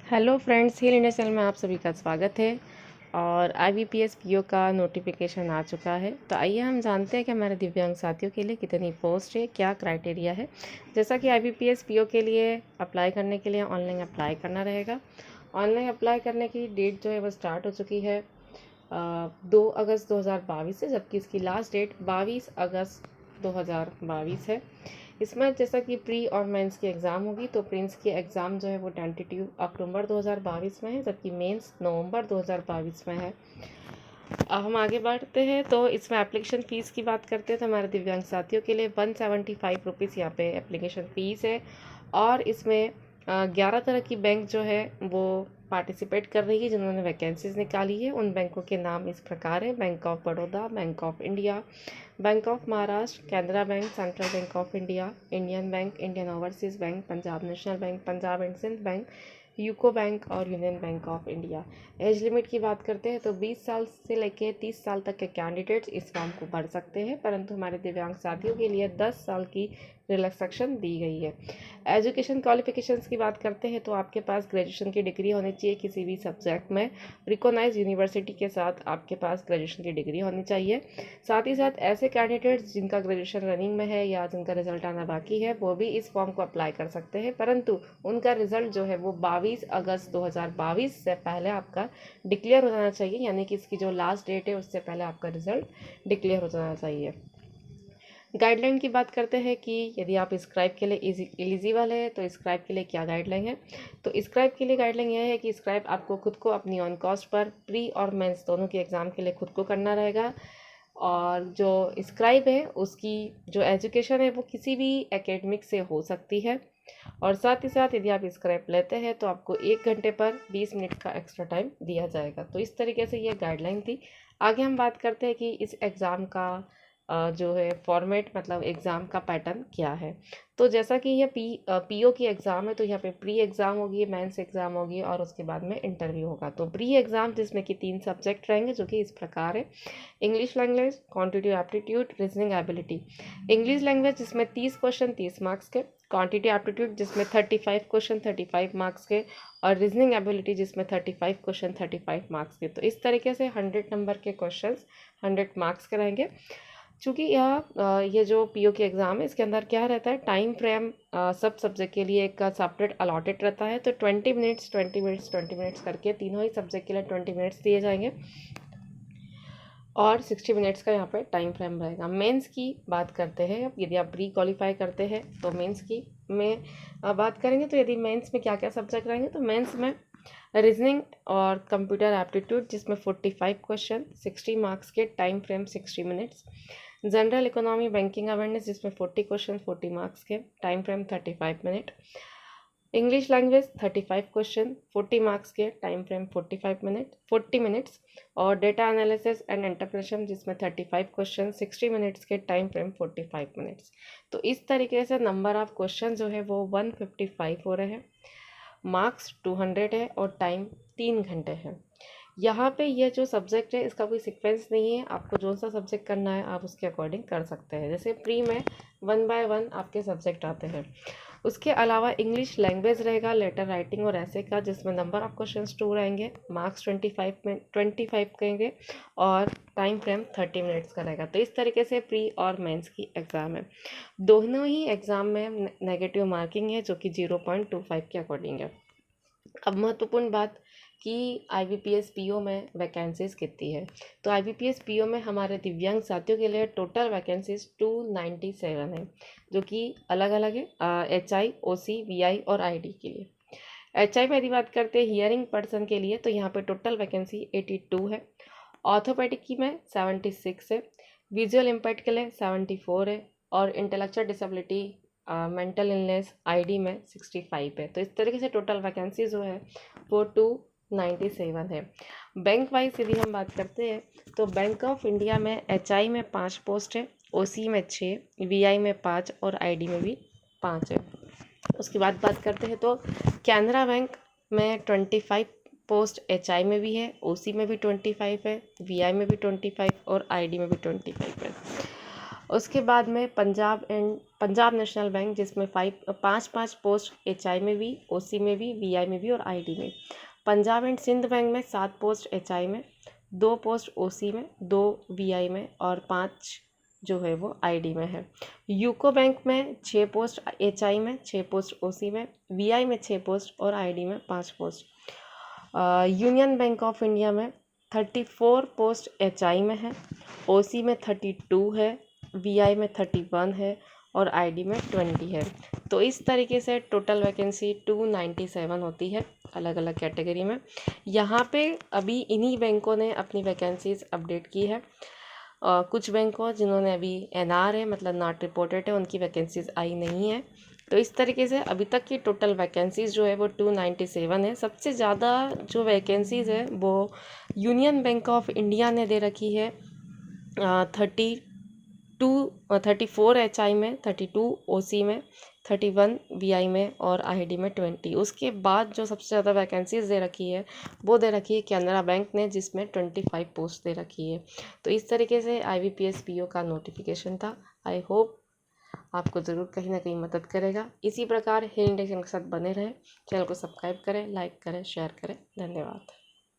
Hello friends, हिल India channel में आप सभी का स्वागत है। और IBPS PO का नोटिफिकेशन आ चुका है। तो आइए हम जानते हैं कि हमारे दिव्यांग साथियों के लिए कितनी पोस्ट है, क्या क्राइटेरिया है। जैसा कि IBPS PO के लिए अप्लाई करने के लिए ऑनलाइन अप्लाई करना रहेगा। ऑनलाइन अप्लाई करने की डेट जो है वो स्टार्ट हो चुकी है 2 अगस्त 2022 से, जबकि इसकी लास्ट डेट 22 अगस्त 2022 है। इसमें जैसा कि प्री और मेंस की एग्ज़ाम होगी, तो प्रीलिम्स की एग्ज़ाम जो है वो टेंटेटिव अक्टूबर 2022 में है, जबकि मेंस नवंबर 2022 में है। अब हम आगे बढ़ते हैं। तो इसमें एप्लीकेशन फ़ीस की बात करते हैं तो हमारे दिव्यांग साथियों के लिए 175 रुपीज़ यहाँ पे एप्लीकेशन फ़ीस है। और इसमें 11 तरह की बैंक जो है वो पार्टिसिपेट कर रही है, जिन्होंने वैकेंसीज निकाली है। उन बैंकों के नाम इस प्रकार है: bank of Baroda, bank of India, bank of Maharashtra, Canara bank, central bank of India, Indian bank, Indian overseas bank, Punjab national bank, Punjab and Sind bank, UCO bank और union bank of India. Age limit की बात करते हैं तो 20 साल से लेकर 30 साल तक के कैंडिडेट्स इस फॉर्म को भर सकते हैं, परंतु हमारे दिव्यांग साथियों के लिए 10 साल की रिलैक्सेशन दी गई है। एजुकेशन क्वालिफिकेशंस की बात करते हैं तो आपके पास ग्रेजुएशन की डिग्री होनी चाहिए किसी भी सब्जेक्ट में। रिकॉग्नाइज यूनिवर्सिटी के साथ आपके पास ग्रेजुएशन की डिग्री होनी चाहिए। साथ ही साथ ऐसे कैंडिडेट्स जिनका ग्रेजुएशन रनिंग में है या जिनका रिजल्ट आना बाकी है, वो भी इस फॉर्म को अप्लाई कर सकते हैं, परंतु उनका रिजल्ट जो है वो 22 अगस्त 2022 से पहले आपका डिक्लेयर हो जाना चाहिए, यानी कि इसकी जो लास्ट डेट है उससे पहले आपका रिजल्ट डिक्लेयर हो जाना चाहिए। गाइडलाइन की बात करते हैं कि यदि आप स्क्राइब के लिए एलिजिबल है तो स्क्राइब के लिए क्या गाइडलाइन है। तो स्क्राइब के लिए गाइडलाइन यह है कि स्क्राइब आपको खुद को अपनी ऑन कॉस्ट पर प्री और मेंस दोनों के एग्ज़ाम के लिए खुद को करना रहेगा। और जो स्क्राइब है उसकी जो एजुकेशन है वो किसी भी एकेडमिक से हो सकती है। और साथ ही साथ यदि आप स्क्राइब लेते हैं तो आपको 1 घंटे पर 20 मिनट का एक्स्ट्रा टाइम दिया जाएगा। तो इस तरीके से ये गाइडलाइन थी। आगे हम बात करते हैं कि इस एग्ज़ाम का जो है फॉर्मेट, मतलब एग्ज़ाम का पैटर्न क्या है। तो जैसा कि ये PO की एग्ज़ाम है तो यहाँ पे प्री एग्ज़ाम होगी, मेंस एग्ज़ाम होगी और उसके बाद में इंटरव्यू होगा। तो प्री एग्ज़ाम जिसमें कि 3 सब्जेक्ट रहेंगे, जो कि इस प्रकार है: English language, quantitative aptitude, reasoning ability. English language जिसमें 30 क्वेश्चन 30 मार्क्स के, क्वांटिटेटिव एप्टीट्यूड जिसमें 35 क्वेश्चन 35 मार्क्स के, और रीजनिंग एबिलिटी जिसमें 35 क्वेश्चन 35 मार्क्स के। तो इस तरीके से 100 नंबर के क्वेश्चन 100 मार्क्स के रहेंगे। चूँकि ये जो PO की एग्ज़ाम है इसके अंदर क्या रहता है, टाइम फ्रेम सब सब्जेक्ट के लिए एक सेपरेट अलॉटेड रहता है। तो 20 मिनट्स 20 मिनट्स 20 मिनट्स करके तीनों ही सब्जेक्ट के लिए 20 मिनट्स दिए जाएंगे और 60 मिनट्स का यहाँ पे टाइम फ्रेम रहेगा। मेंस की बात करते हैं। अब यदि आप प्री क्वालिफाई करते हैं तो मेंस की में बात करेंगे। तो यदि मेंस में क्या क्या सब्जेक्ट रहेंगे, तो मेंस में रीजनिंग और कंप्यूटर एप्टीट्यूड जिसमें 45 क्वेश्चन 60 मार्क्स के, time frame 60 minutes. General economy banking awareness जिसमें 40 क्वेश्चन 40 मार्क्स के, time frame 35 minute. English language 35 question 40 marks के, टाइम फ्रेम 40 मिनट्स। और डेटा एनालिसिस एंड इंटरप्रेशन जिसमें 35 क्वेश्चन 60 मिनट्स के, टाइम फ्रेम 45 मिनट्स। तो इस तरीके से नंबर ऑफ क्वेश्चन जो है वो 155 हो रहे हैं, मार्क्स 200 है और टाइम 3 घंटे है। यहाँ पे ये जो सब्जेक्ट है इसका कोई सीक्वेंस नहीं है, आपको जो सा सब्जेक्ट करना है आप उसके अकॉर्डिंग कर सकते हैं। जैसे प्री में 1 बाय 1 आपके सब्जेक्ट आते हैं। उसके अलावा इंग्लिश लैंग्वेज रहेगा, लेटर राइटिंग और ऐसे का, जिसमें नंबर ऑफ क्वेश्चंस 2 रहेंगे, मार्क्स 25 कहेंगे और टाइम फ्रेम 30 मिनट्स का रहेगा। तो इस तरीके से प्री और मेंस की एग्ज़ाम है। दोनों ही एग्ज़ाम में नेगेटिव मार्किंग है, जो कि 0.25 के अकॉर्डिंग है। अब महत्वपूर्ण बात कि IBPS PO में वैकेंसीज कितनी है। तो IBPS PO में हमारे दिव्यांग साथियों के लिए टोटल वैकेंसीज 297 है, जो कि अलग अलग है HI, OC, VI और ID के लिए। HI में यदि बात करते हैं हियरिंग पर्सन के लिए, तो यहाँ पे टोटल वैकेंसी 82 है। ऑर्थोपेडिक की में 76 है, विजुअल इम्पैक्ट के लिए 74 है और intellectual disability mental illness ID में 65 है। तो इस तरीके से टोटल वैकेंसी जो है वो 297 है। बैंक वाइज यदि हम बात करते हैं तो बैंक ऑफ इंडिया में HI में 5 पोस्ट है, OC में 6, VI में 5 और ID में भी 5 है। उसके बाद बात करते हैं तो कैनरा बैंक में 25 पोस्ट HI में भी है, OC में भी 25 है, VI में भी 25 और ID में भी 25 है। उसके बाद में पंजाब नेशनल बैंक, जिसमें 5 पोस्ट HI में भी, OC में भी, VI में भी और ID में। पंजाब एंड सिंध बैंक में 7 पोस्ट HI में, 2 पोस्ट OC में, 2 VI में और 5 जो है वो ID में है। यूको बैंक में 6 पोस्ट HI में, 6 पोस्ट OC में, VI में 6 पोस्ट और ID में 5 post. Union bank of India में 34 पोस्ट HI में है, OC में 32 है, VI में 31 है और ID में 20 है। तो इस तरीके से टोटल वैकेंसी 297 होती है अलग अलग कैटेगरी में। यहाँ पे अभी इन्हीं बैंकों ने अपनी वैकेंसीज अपडेट की है। कुछ बैंकों जिन्होंने अभी NR है, मतलब नॉट रिपोर्टेड है, उनकी वैकेंसीज आई नहीं है। तो इस तरीके से अभी तक की टोटल वैकेंसीज जो है वो 297 है। सबसे ज़्यादा जो वैकेंसीज़ है वो यूनियन बैंक ऑफ इंडिया ने दे रखी है 34 HI में, 32 OC में, 31 VI में और ID में 20। उसके बाद जो सबसे ज़्यादा वैकेंसीज दे रखी है वो दे रखी है कैनरा बैंक ने, जिसमें 25 पोस्ट दे रखी है। तो इस तरीके से IBPS PO का नोटिफिकेशन था। आई होप आपको ज़रूर कहीं ना कहीं मदद करेगा। इसी प्रकार हिल इंडेक्शन के साथ बने रहें। चैनल को सब्सक्राइब करें, लाइक करें, शेयर करें। धन्यवाद।